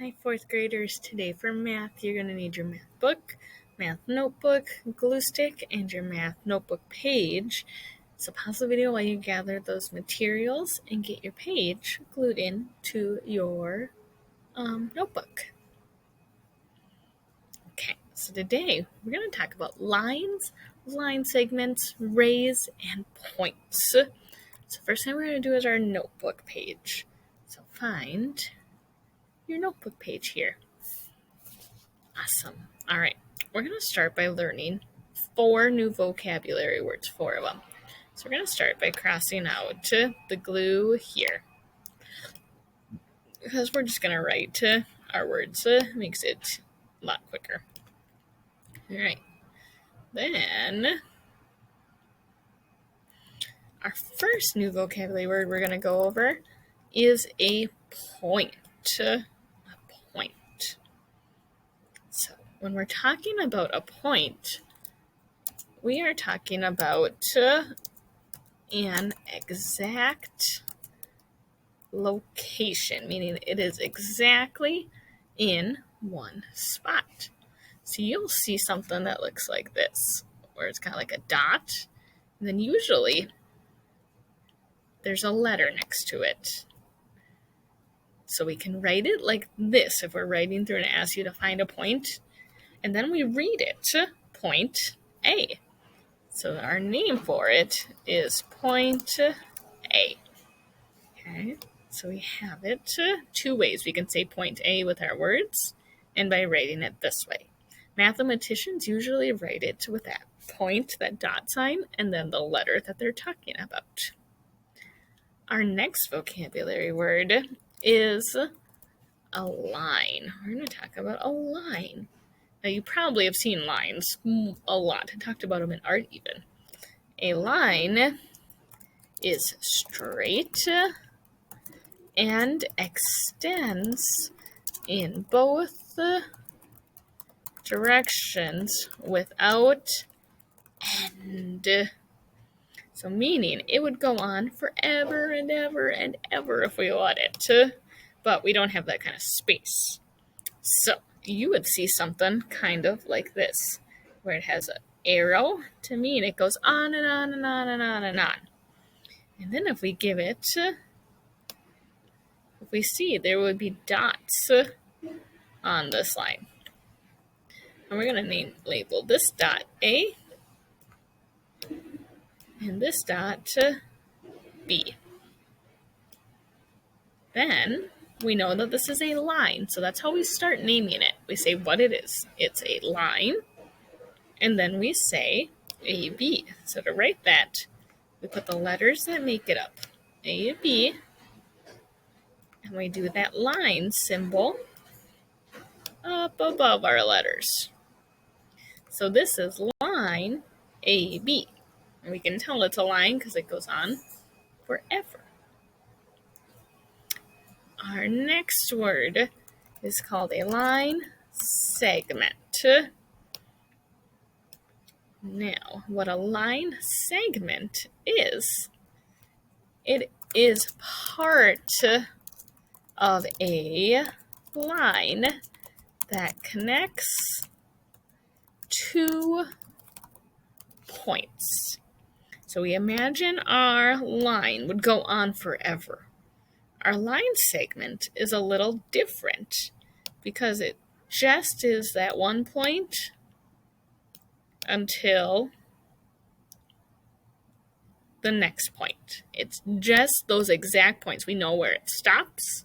Hi, fourth graders. Today for math, you're going to need your math book, math notebook, glue stick, and your math notebook page. So pause the video while you gather those materials and get your page glued in to your notebook. Okay, so today we're going to talk about lines, line segments, rays, and points. So first thing we're going to do is our notebook page. So find your notebook page here. Awesome. All right. We're going to start by learning 4 new vocabulary words, 4 of them. So we're going to start by crossing out the glue here. Because we're just going to write our words. Makes it a lot quicker. All right. Then our first new vocabulary word we're going to go over is a point. A point. So when we're talking about a point, we are talking about an exact location, meaning it is exactly in one spot. So you'll see something that looks like this, where it's kind of like a dot, and then usually there's a letter next to it. So we can write it like this if we're writing through and it asks you to find a point, and then we read it, point A. So our name for it is point A. Okay, so we have it 2 ways. We can say point A with our words and by writing it this way. Mathematicians usually write it with that point, that dot sign, and then the letter that they're talking about. Our next vocabulary word is a line. We're going to talk about a line. Now, you probably have seen lines a lot. I talked about them in art even. A line is straight and extends in both directions without end. So meaning it would go on forever and ever and ever if we wanted to, but we don't have that kind of space. So you would see something kind of like this, where it has an arrow to mean it goes on and on and on and on and on. And then if we give it, if we see, there would be dots on this line. And we're going to label this dot A and this dot B. Then we know that this is a line, so that's how we start naming it. We say what it is. It's a line, and then we say AB. So to write that, we put the letters that make it up, A, B, and we do that line symbol up above our letters. So this is line AB. And we can tell it's a line because it goes on forever. Our next word is called a line segment. Now, what a line segment is, it is part of a line that connects 2 points. So we imagine our line would go on forever. Our line segment is a little different because it just is that one point until the next point. It's just those exact points. We know where it stops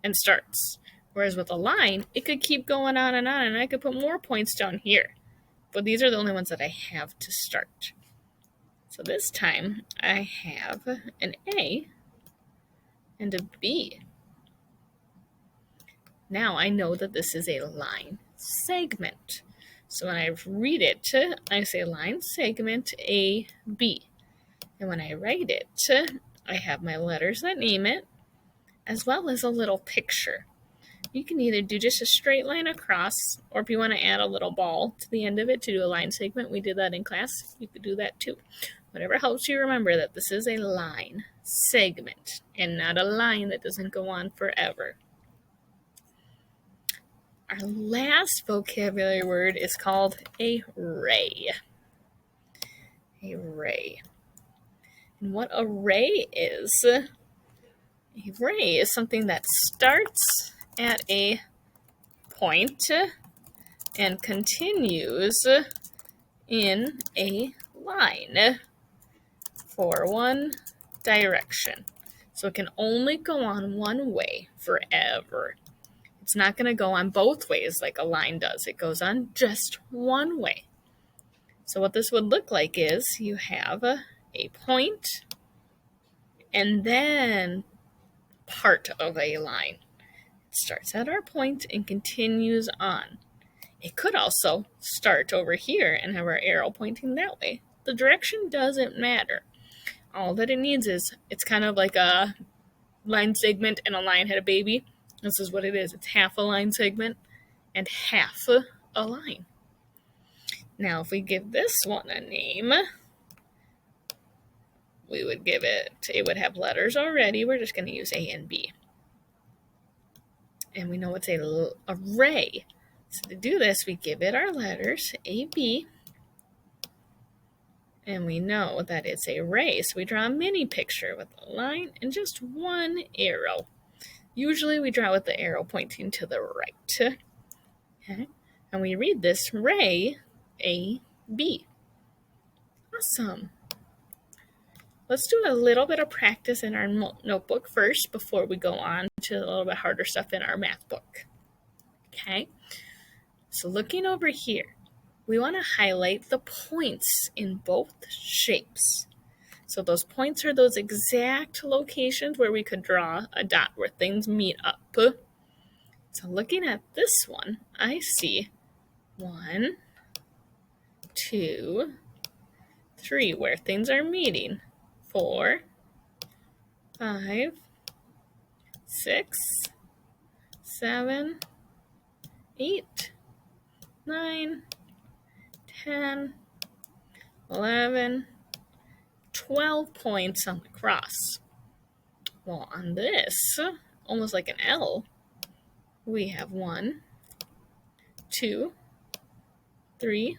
and starts. Whereas with a line, it could keep going on, and I could put more points down here. But these are the only ones that I have to start. So this time, I have an A and a B. Now I know that this is a line segment. So when I read it, I say line segment AB. And when I write it, I have my letters that name it, as well as a little picture. You can either do just a straight line across, or if you want to add a little ball to the end of it to do a line segment, we did that in class, you could do that too. Whatever helps you remember that this is a line segment and not a line that doesn't go on forever. Our last vocabulary word is called a ray. A ray. And what a ray is something that starts at a point and continues in a line for one direction. So it can only go on one way forever. It's not going to go on both ways like a line does. It goes on just one way. So what this would look like is you have a point and then part of a line. It starts at our point and continues on. It could also start over here and have our arrow pointing that way. The direction doesn't matter. All that it needs is, it's kind of like a line segment and a lion had a baby. This is what it is. It's half a line segment and half a line. Now, if we give this one a name, we would give it would have letters already. We're just going to use A and B. And we know it's a array. So to do this, we give it our letters, A, B, and we know that it's a ray. So we draw a mini picture with a line and just one arrow. Usually we draw with the arrow pointing to the right. Okay? And we read this ray, A, B. Awesome. Let's do a little bit of practice in our notebook first before we go on to a little bit harder stuff in our math book. Okay? So looking over here, we want to highlight the points in both shapes. So those points are those exact locations where we could draw a dot where things meet up. So looking at this one, I see 1, 2, 3 where things are meeting. 4, 5, 6, 7, 8, 9, 10, 11, 12 points on the cross. Well, on this, almost like an L, we have 1, 2, 3,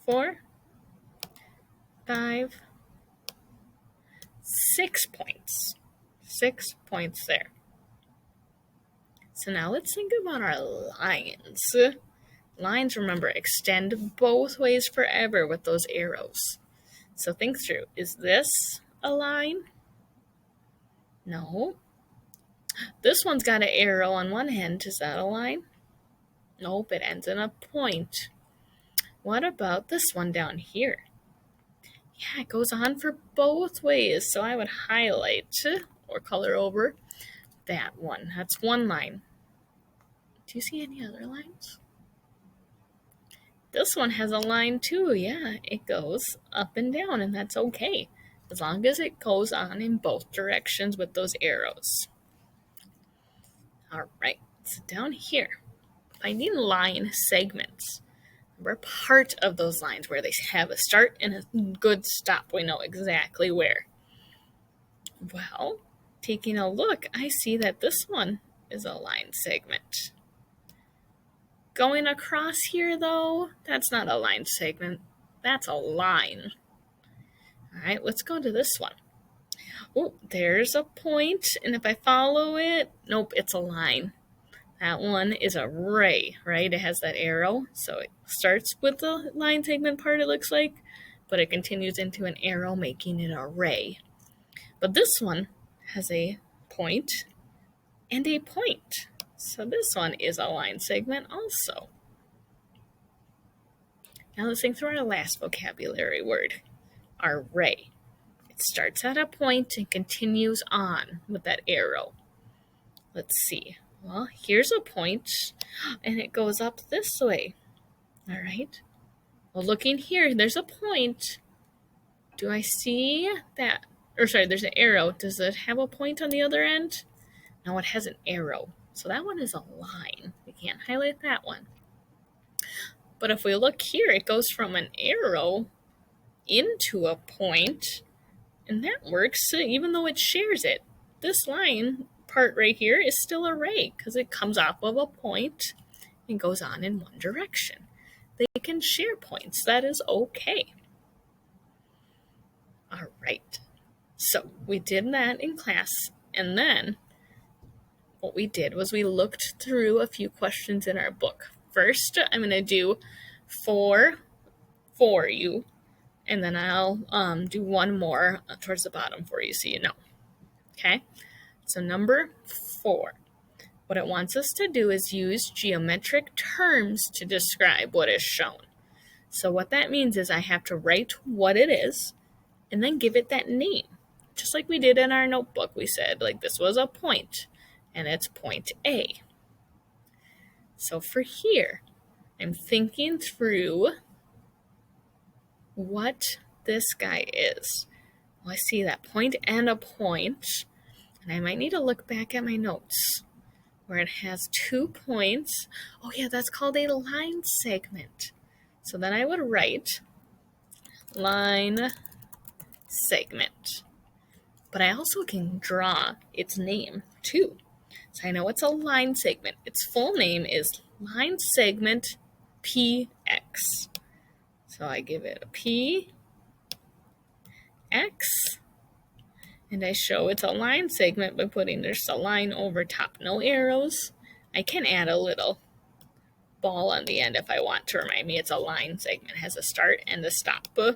4, 5, 6 points. 6 points there. So now let's think about our lines. Lines, remember, extend both ways forever with those arrows. So think through. Is this a line? No. This one's got an arrow on one end. Is that a line? Nope, it ends in a point. What about this one down here? Yeah, it goes on for both ways. So I would highlight or color over that one. That's one line. Do you see any other lines? This one has a line too. Yeah, it goes up and down, and that's okay, as long as it goes on in both directions with those arrows. All right, so down here, finding line segments. We're part of those lines where they have a start and a good stop. We know exactly where. Well, taking a look, I see that this one is a line segment. Going across here, though, that's not a line segment. That's a line. All right, let's go to this one. Oh, there's a point, and if I follow it, nope, it's a line. That one is a ray, right? It has that arrow, so it starts with the line segment part, it looks like, but it continues into an arrow, making it a ray. But this one has a point and a point. So this one is a line segment also. Now let's think through our last vocabulary word, our ray. It starts at a point and continues on with that arrow. Let's see. Well, here's a point, and it goes up this way. All right. Well, looking here, there's a point. Do I see that? There's an arrow. Does it have a point on the other end? No, it has an arrow. So that one is a line. We can't highlight that one. But if we look here, it goes from an arrow into a point, and that works even though it shares it. This line part right here is still a ray because it comes off of a point and goes on in one direction. They can share points. That is okay. All right. So we did that in class, and then what we did was we looked through a few questions in our book. First, I'm going to do 4 for you, and then I'll do one more towards the bottom for you so you know. Okay? So number 4. What it wants us to do is use geometric terms to describe what is shown. So what that means is I have to write what it is and then give it that name. Just like we did in our notebook. We said, like, this was a point, and it's point A. So for here, I'm thinking through what this guy is. Well, I see that point and a point, and I might need to look back at my notes where it has 2 points. Oh yeah, that's called a line segment. So then I would write line segment. But I also can draw its name too. So I know it's a line segment. Its full name is line segment PX. So I give it a PX, and I show it's a line segment by putting just a line over top. No arrows. I can add a little ball on the end if I want to remind me it's a line segment. It has a start and a stop. All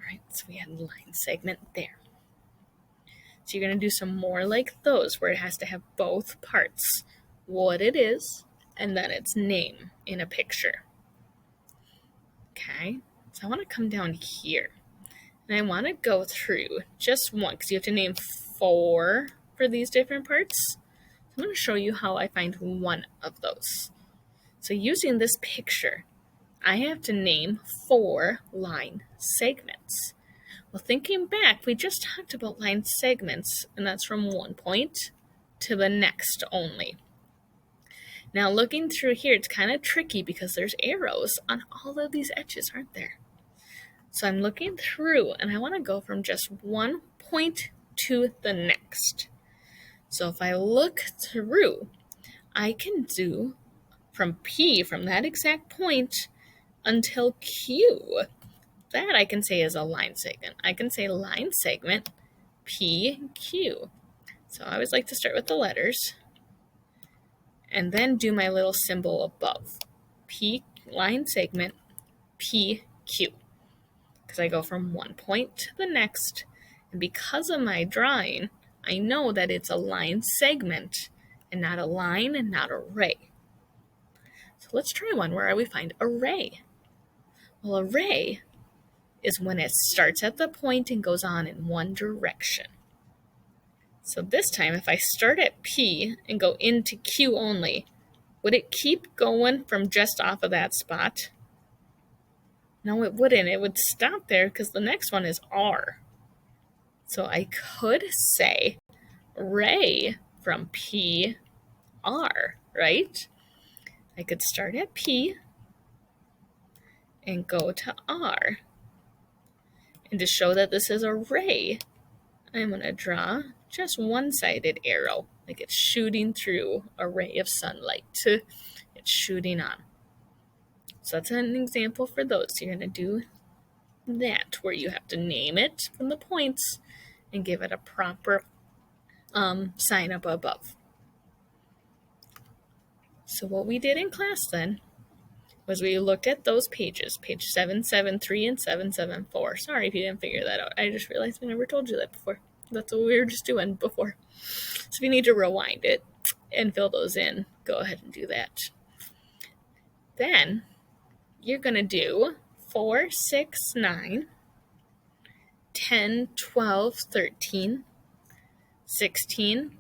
right, so we had a line segment there. So you're going to do some more like those where it has to have both parts, what it is, and then its name in a picture. Okay, so I want to come down here, and I want to go through just one, because you have to name 4 for these different parts. So I'm going to show you how I find one of those. So using this picture, I have to name 4 line segments. Well, thinking back, we just talked about line segments, and that's from one point to the next only. Now, looking through here, it's kind of tricky because there's arrows on all of these edges, aren't there? So I'm looking through, and I want to go from just one point to the next. So if I look through, I can do from P, from that exact point, until Q. That I can say is a line segment. I can say line segment PQ. So I always like to start with the letters and then do my little symbol above. P line segment PQ. Because I go from one point to the next, and because of my drawing, I know that it's a line segment and not a line and not a ray. So let's try one where we find a ray. Well, a ray is when it starts at the point and goes on in one direction. So this time, if I start at P and go into Q only, would it keep going from just off of that spot? No, it wouldn't. It would stop there because the next one is R. So I could say ray from P, R, right? I could start at P and go to R. And to show that this is a ray, I'm going to draw just one-sided arrow, like it's shooting through a ray of sunlight. It's shooting on. So that's an example for those. You're going to do that, where you have to name it from the points and give it a proper sign up above. So what we did in class then was we looked at those pages, page 773 and 774. Sorry if you didn't figure that out. I just realized I never told you that before. That's what we were just doing before. So if you need to rewind it and fill those in, go ahead and do that. Then you're going to do 4, 6, 9, 10, 12, 13, 16,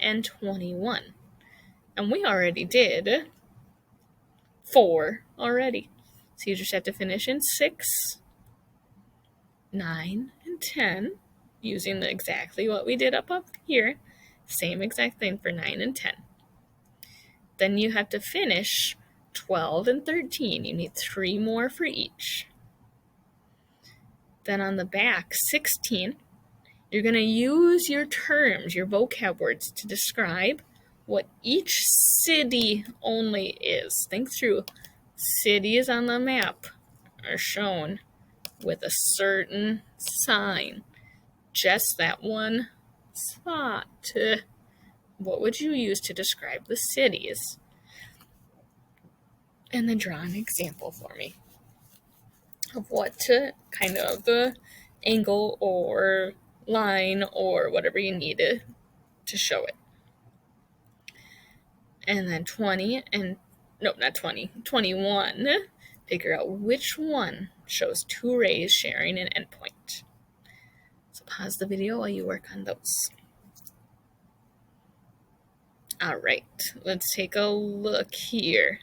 and 21. And we already did 4 already. So you just have to finish in 6, 9, and 10 using exactly what we did up here. Same exact thing for 9 and 10. Then you have to finish 12 and 13. You need 3 more for each. Then on the back, 16, You're going to use your terms, your vocab words, to describe what each city only is. Think through. Cities on the map are shown with a certain sign. Just that one spot. What would you use to describe the cities? And then draw an example for me of what kind of angle or line or whatever you need to show it. And then 21, figure out which one shows two rays sharing an endpoint. So pause the video while you work on those. All right, let's take a look here.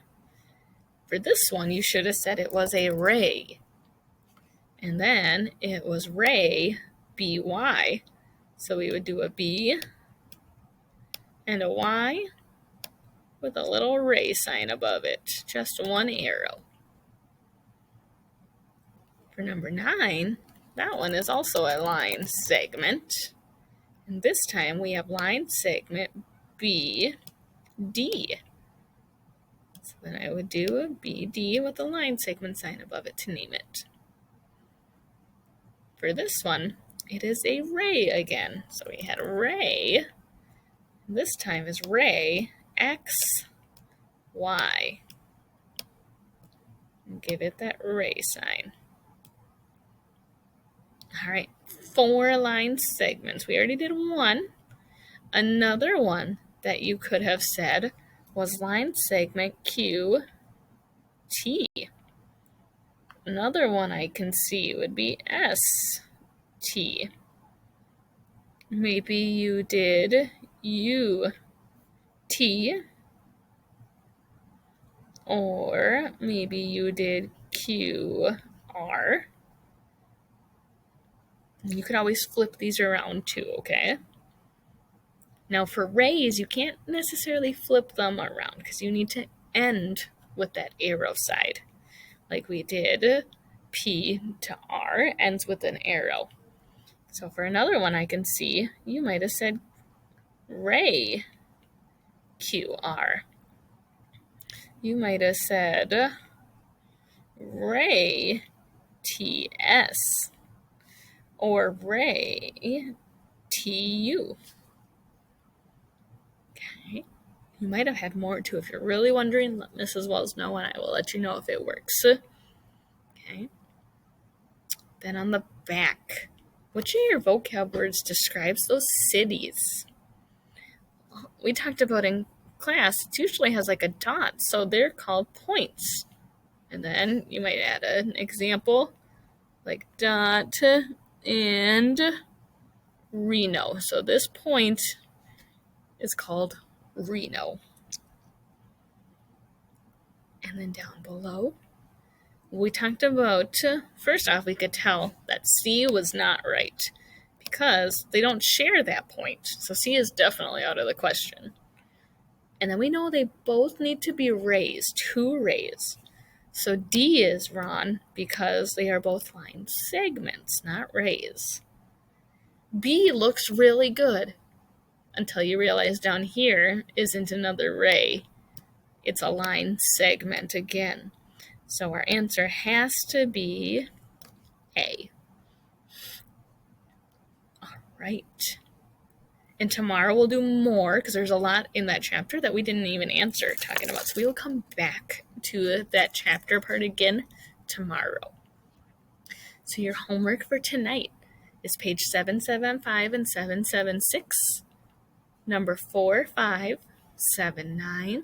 For this one, you should have said it was a ray. And then it was ray, BY. So we would do a B and a Y with a little ray sign above it. Just one arrow. For number 9, that one is also a line segment. And this time we have line segment BD. So then I would do a BD with a line segment sign above it to name it. For this one, it is a ray again. So we had a ray. This time is ray X, Y. And give it that ray sign. All right, 4 line segments. We already did one. Another one that you could have said was line segment QT. Another one I can see would be ST. Maybe you did UT, or maybe you did QR. You could always flip these around too, okay? Now for rays, you can't necessarily flip them around because you need to end with that arrow side. Like we did, P to R ends with an arrow. So for another one I can see, you might have said ray QR. You might have said ray TS or ray TU. Okay. You might have had more too. If you're really wondering, let Mrs. Wells know and I will let you know if it works. Okay. Then on the back, which of your vocab words describes those cities? We talked about in class, it usually has like a dot, so they're called points. And then you might add an example like dot and Reno. So this point is called Reno. And then down below, we talked about, first off, we could tell that C was not right because they don't share that point. So C is definitely out of the question. And then we know they both need to be rays, 2 rays. So D is wrong because they are both line segments, not rays. B looks really good until you realize down here isn't another ray. It's a line segment again. So our answer has to be A. All right. And tomorrow we'll do more because there's a lot in that chapter that we didn't even answer talking about. So we will come back to that chapter part again tomorrow. So your homework for tonight is page 775 and 776, number 4, 5, 7, 9,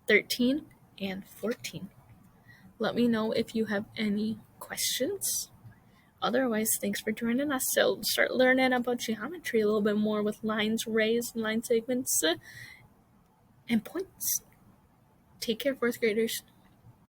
13, and 14. Let me know if you have any questions. Otherwise, thanks for joining us. So start learning about geometry a little bit more with lines, rays, line segments, and points. Take care, 4th graders.